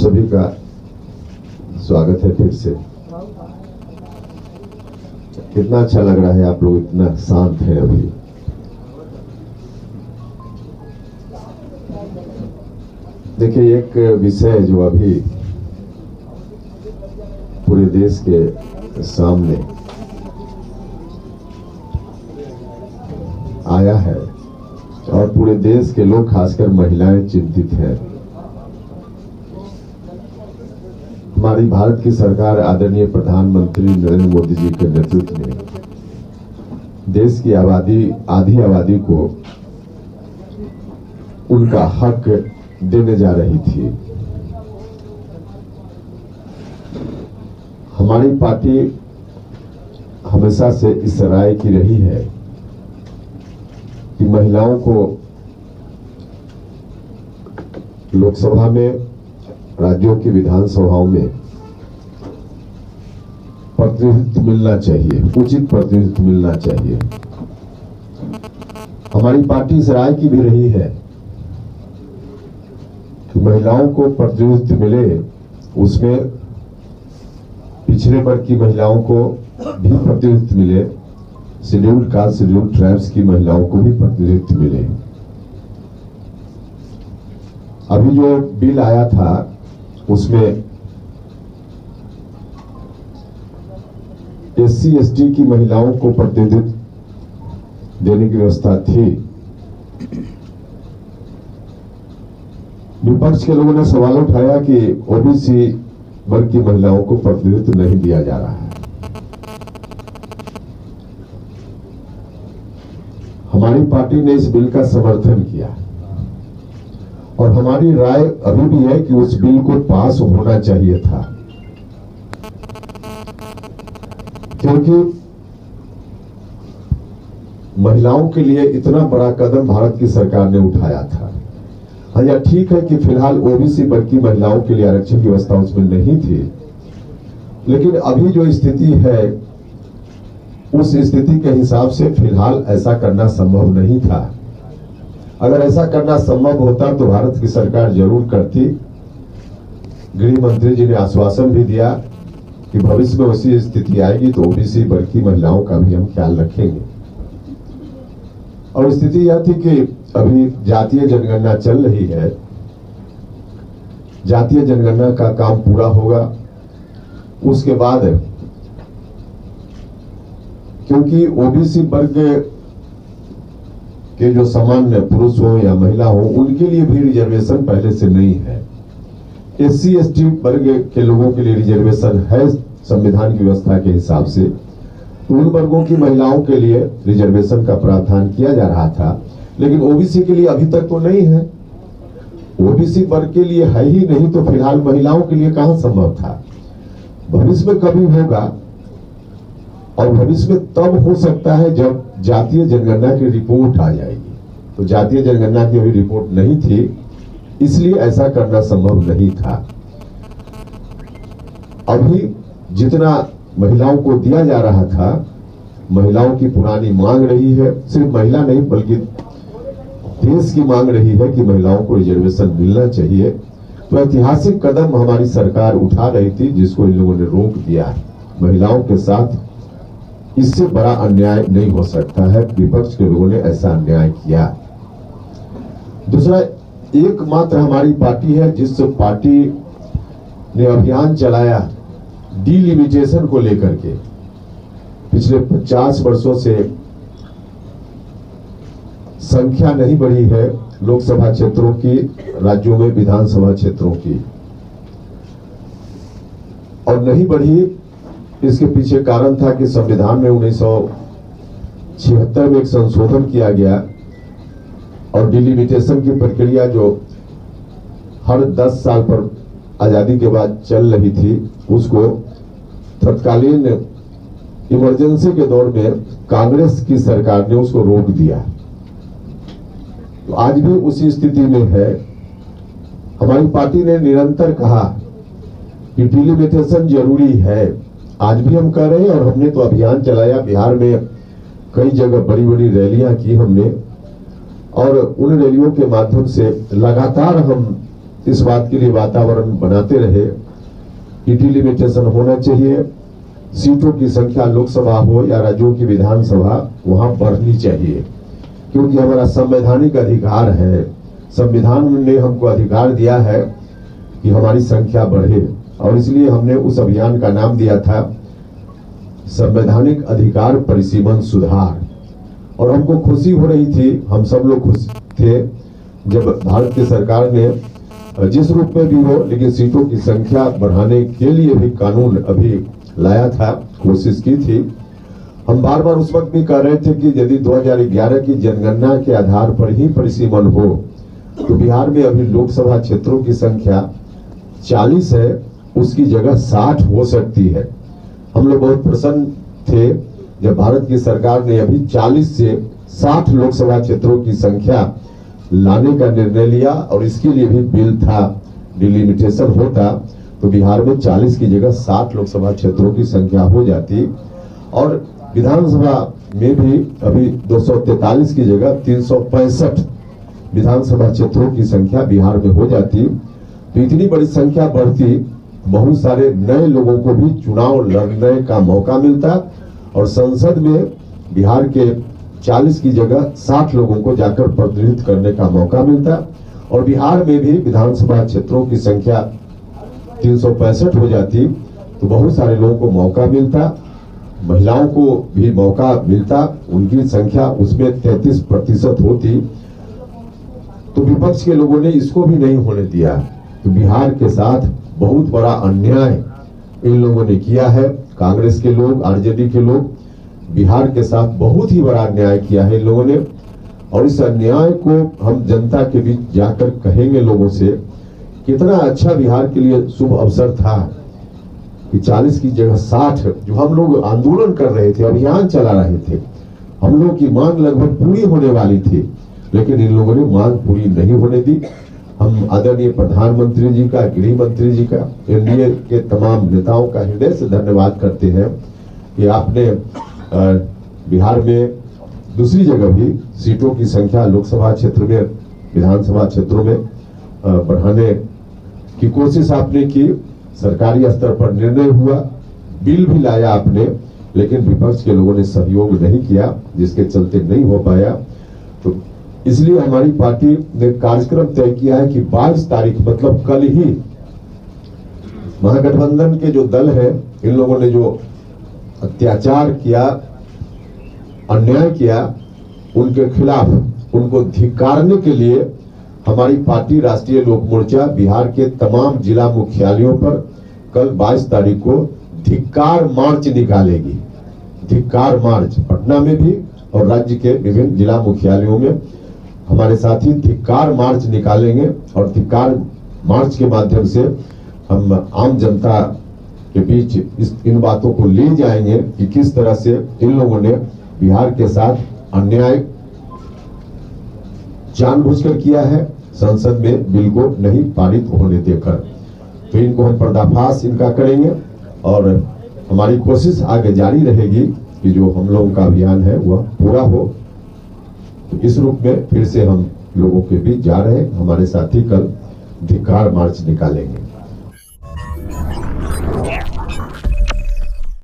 सभी का स्वागत है फिर से। कितना अच्छा लग रहा है, आप लोग इतना शांत हैं अभी। देखिए, एक विषय जो अभी पूरे देश के सामने आया है और पूरे देश के लोग, खासकर महिलाएं, चिंतित हैं। हमारी भारत की सरकार आदरणीय प्रधानमंत्री नरेंद्र मोदी जी के नेतृत्व में देश की आधी आबादी को उनका हक देने जा रही थी। हमारी पार्टी हमेशा से इस राय की रही है कि महिलाओं को लोकसभा में, राज्यों की विधानसभाओं में प्रतिनिधित्व मिलना चाहिए, उचित प्रतिनिधित्व मिलना चाहिए। हमारी पार्टी इस राय की भी रही है कि महिलाओं को प्रतिनिधित्व मिले, उसमें पिछड़े वर्ग की महिलाओं को भी प्रतिनिधित्व मिले, शेड्यूल्ड कास्ट, शेड्यूल्ड ट्राइब्स की महिलाओं को भी प्रतिनिधित्व मिले। अभी जो बिल आया था उसमें SC ST की महिलाओं को प्रतिनिधित्व देने की व्यवस्था थी। विपक्ष के लोगों ने सवाल उठाया कि OBC वर्ग की महिलाओं को प्रतिनिधित्व नहीं दिया जा रहा है। हमारी पार्टी ने इस बिल का समर्थन किया और हमारी राय अभी भी है कि उस बिल को पास होना चाहिए था, क्योंकि महिलाओं के लिए इतना बड़ा कदम भारत की सरकार ने उठाया था। हाँ, यह ठीक है कि फिलहाल OBC वर्ग की महिलाओं के लिए आरक्षण की व्यवस्था उसमें नहीं थी, लेकिन अभी जो स्थिति है उस स्थिति के हिसाब से फिलहाल ऐसा करना संभव नहीं था। अगर ऐसा करना संभव होता तो भारत की सरकार जरूर करती। गृह मंत्री जी ने आश्वासन भी दिया कि भविष्य में ऐसी स्थिति आएगी तो OBC वर्ग की महिलाओं का भी हम ख्याल रखेंगे। और स्थिति यह थी कि अभी जातीय जनगणना चल रही है। जातीय जनगणना का काम पूरा होगा, उसके बाद क्योंकि OBC वर्ग के जो सामान्य पुरुष हो या महिला हो, उनके लिए भी रिजर्वेशन पहले से नहीं है। SC ST वर्ग के लोगों के लिए रिजर्वेशन है संविधान की व्यवस्था के हिसाब से, तो उन वर्गों की महिलाओं के लिए रिजर्वेशन का प्रावधान किया जा रहा था, लेकिन OBC के लिए अभी तक तो नहीं है। OBC वर्ग के लिए है ही नहीं, तो फिलहाल महिलाओं के लिए कहां संभव था। भविष्य में कभी होगा, और भविष्य में तब हो सकता है जब जातीय जनगणना की रिपोर्ट आ जाएगी। तो जातीय जनगणना की अभी रिपोर्ट नहीं थी, इसलिए ऐसा करना संभव नहीं था। अभी जितना महिलाओं को दिया जा रहा था, महिलाओं की पुरानी मांग रही है, सिर्फ महिला नहीं बल्कि देश की मांग रही है कि महिलाओं को रिजर्वेशन मिलना चाहिए। तो ऐतिहासिक कदम हमारी सरकार उठा रही थी, जिसको इन लोगों ने रोक दिया। महिलाओं के साथ इससे बड़ा अन्याय नहीं हो सकता है। विपक्ष के लोगों ने ऐसा अन्याय किया। दूसरा, एकमात्र हमारी पार्टी है जिस पार्टी ने अभियान चलाया डिलिमिटेशन को लेकर के। पिछले 50 वर्षों से संख्या नहीं बढ़ी है लोकसभा क्षेत्रों की, राज्यों में विधानसभा क्षेत्रों की, और नहीं बढ़ी। इसके पीछे कारण था कि संविधान में 1976 में एक संशोधन किया गया और डिलिमिटेशन की प्रक्रिया जो हर 10 साल पर आजादी के बाद चल रही थी, उसको तत्कालीन इमरजेंसी के दौर में कांग्रेस की सरकार ने उसको रोक दिया। तो आज भी उसी स्थिति में है। हमारी पार्टी ने निरंतर कहा कि डिलिमिटेशन जरूरी है। आज भी हम कर रहे हैं और हमने तो अभियान चलाया। बिहार में कई जगह बड़ी बड़ी रैलियां की हमने, और उन रैलियों के माध्यम से लगातार हम इस बात के लिए वातावरण बनाते रहे कि डिलिमिटेशन होना चाहिए, सीटों की संख्या लोकसभा हो या राज्यों की विधानसभा वहां बढ़नी चाहिए, क्योंकि हमारा संवैधानिक अधिकार है। संविधान ने हमको अधिकार दिया है कि हमारी संख्या बढ़े, और इसलिए हमने उस अभियान का नाम दिया था संवैधानिक अधिकार परिसीमन सुधार। और हमको खुशी हो रही थी, हम सब लोग खुश थे जब भारत की सरकार ने जिस रूप में भी हो लेकिन सीटों की संख्या बढ़ाने के लिए भी कानून अभी लाया था, कोशिश की थी। हम बार बार उस वक्त भी कह रहे थे कि यदि 2011 की जनगणना के आधार पर ही परिसीमन हो तो बिहार में अभी लोकसभा क्षेत्रों की संख्या 40 है, उसकी जगह 60 हो सकती है। हम लोग बहुत प्रसन्न थे जब भारत की सरकार ने अभी 40 से 60 लोकसभा क्षेत्रों की संख्या लाने का निर्णय लिया, और इसके लिए भी बिल था। डिलिमिटेशन होता तो बिहार में 40 की जगह 60 लोकसभा क्षेत्रों की संख्या हो जाती, और विधानसभा में भी अभी 243 की जगह 365 विधानसभा क्षेत्रों की संख्या बिहार में हो जाती। तो इतनी बड़ी संख्या बढ़ती, बहुत सारे नए लोगों को भी चुनाव लड़ने का मौका मिलता, और संसद में बिहार के 40 की जगह 60 लोगों को जाकर प्रतिनिधित्व करने का मौका मिलता, और बिहार में भी विधानसभा क्षेत्रों की संख्या 365 हो जाती तो बहुत सारे लोगों को मौका मिलता, महिलाओं को भी मौका मिलता, उनकी संख्या उसमें 33% होती। तो विपक्ष के लोगों ने इसको भी नहीं होने दिया। तो बिहार के साथ बहुत बड़ा अन्याय इन लोगों ने किया है। कांग्रेस के लोग, आरजेडी के लोग बिहार के साथ बहुत ही बड़ा अन्याय किया है इन लोगों ने, और इस अन्याय को हम जनता के बीच जाकर कहेंगे लोगों से। कितना अच्छा बिहार के लिए शुभ अवसर था कि 40 की जगह 60, जो हम लोग आंदोलन कर रहे थे, अभियान चला रहे थे, हम लोग की मांग लगभग पूरी होने वाली थी, लेकिन इन लोगों ने मांग पूरी नहीं होने दी। हम आदरणीय प्रधानमंत्री जी का, गृह मंत्री जी का, एनडीए के तमाम नेताओं का हृदय से धन्यवाद करते हैं कि आपने बिहार में दूसरी जगह भी सीटों की संख्या लोकसभा क्षेत्र में, विधानसभा क्षेत्रों में बढ़ाने की कोशिश आपने की। सरकारी स्तर पर निर्णय हुआ, बिल भी लाया आपने, लेकिन विपक्ष के लोगों ने सहयोग नहीं किया, जिसके चलते नहीं हो पाया। तो इसलिए हमारी पार्टी ने कार्यक्रम तय किया है कि 22 तारीख मतलब कल ही महागठबंधन के जो दल है, इन लोगों ने जो अत्याचार किया, अन्याय किया, उनके खिलाफ, उनको धिक्कारने के लिए हमारी पार्टी राष्ट्रीय लोक मोर्चा बिहार के तमाम जिला मुख्यालयों पर कल 22 तारीख को धिक्कार मार्च निकालेगी। धिक्कार मार्च पटना में भी और राज्य के विभिन्न जिला मुख्यालयों में हमारे साथी धिक्कार मार्च निकालेंगे, और धिक्कार मार्च के माध्यम से हम आम जनता के बीच इन बातों को ले जाएंगे कि किस तरह से इन लोगों ने बिहार के साथ अन्याय जानबूझकर किया है, संसद में बिल को नहीं पारित होने देकर। तो इनको हम पर्दाफाश इनका करेंगे, और हमारी कोशिश आगे जारी रहेगी कि जो हम लोगों का अभियान है वह पूरा हो। तो इस रूप में फिर से हम लोगों के बीच जा रहे हैं। हमारे साथी कल धिक्कार मार्च निकालेंगे।